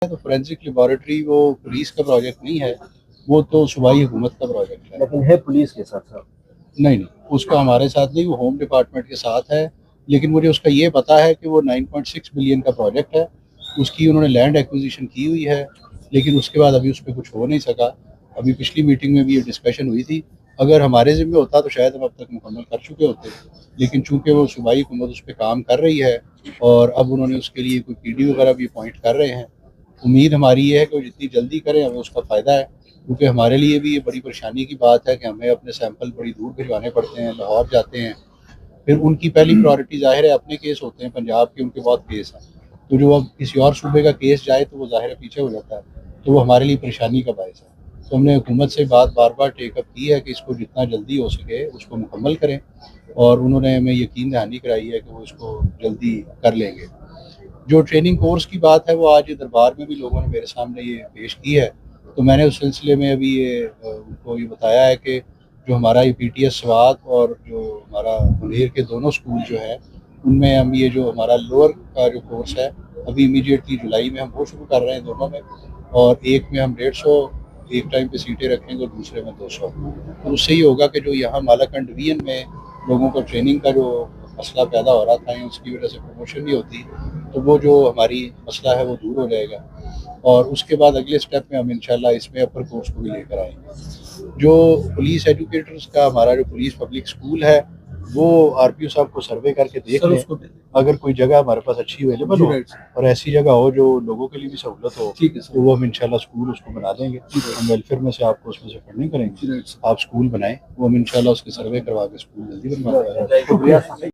तो forensic laboratory वो police का प्रोजेक्ट नहीं है, वो तो सूबाई हुकूमत का प्रोजेक्ट है। लेकिन है पुलिस के साथ साथ? नहीं, उसका हमारे साथ नहीं, वो होम डिपार्टमेंट के साथ है। लेकिन मुझे उसका ये पता है कि वो 9.6 बिलियन का प्रोजेक्ट है, उसकी उन्होंने लैंड एक्विजिशन की हुई है, लेकिन उसके बाद अभी उस पर कुछ हो नहीं सका। अभी पिछली मीटिंग में भी ये डिस्कशन हुई थी। अगर हमारे ज़िम्मे होता तो शायद हम अब तक मुकम्मल कर चुके होते, लेकिन चूंकि वो सूबाई हुकूमत उस पर काम कर रही है और अब उन्होंने उसके लिए कोई PD वगैरह भी अपॉइंट कर रहे हैं। उम्मीद हमारी ये है कि वो जितनी जल्दी करें हमें उसका फ़ायदा है, क्योंकि हमारे लिए भी ये बड़ी परेशानी की बात है कि हमें अपने सैंपल बड़ी दूर भिजवाने पड़ते हैं, लाहौर जाते हैं। फिर उनकी पहली प्रायोरिटी ज़ाहिर है अपने केस होते हैं, पंजाब के उनके बहुत केस हैं, तो जो अब किसी और सूबे का केस जाए तो वो ज़ाहिर है पीछे हो जाता है, तो वो हमारे लिए परेशानी का बायस है। तो हमने हुकूमत से बात बार बार टेकअप की है कि इसको जितना जल्दी हो सके उसको मुकम्मल करें, और उन्होंने हमें यकीन दहानी कराई है कि वो इसको जल्दी कर लेंगे। जो ट्रेनिंग कोर्स की बात है वो आज दरबार में भी लोगों ने मेरे सामने ये पेश की है, तो मैंने उस सिलसिले में अभी ये उनको ये बताया है कि जो हमारा ये PTS स्वात और जो हमारा मुनेर के दोनों स्कूल जो है उनमें हम ये जो हमारा लोअर का जो कोर्स है अभी इमीडिएटली जुलाई में हम वो शुरू कर रहे हैं दोनों में, और एक में हम 150 एक टाइम पे सीटें रखेंगे और दूसरे में 200। तो उससे ही होगा कि जो यहाँ मालाकंड डिवीजन में लोगों को ट्रेनिंग का जो मसला पैदा हो रहा था उसकी वजह से प्रमोशन नहीं होती, तो वो जो हमारी मसला है वो दूर हो जाएगा, और उसके बाद अगले स्टेप में हम इंशाल्लाह इसमें अपर कोर्स को भी लेकर आएंगे। जो पुलिस एजुकेटर्स का हमारा जो पुलिस पब्लिक स्कूल है वो RPO साहब को सर्वे करके देख लें, अगर कोई जगह हमारे पास अच्छी अवेलेबल हो और ऐसी जगह हो जो लोगों के लिए भी सहूलत हो, तो वो हम इंशाल्लाह स्कूल उसको बना देंगे। हम वेलफेयर में से आपको उसमें से फंडिंग करेंगे, आप स्कूल बनाएं, वो हम इंशाल्लाह उसके सर्वे करवा के स्कूल जल्दी बनवा देंगे।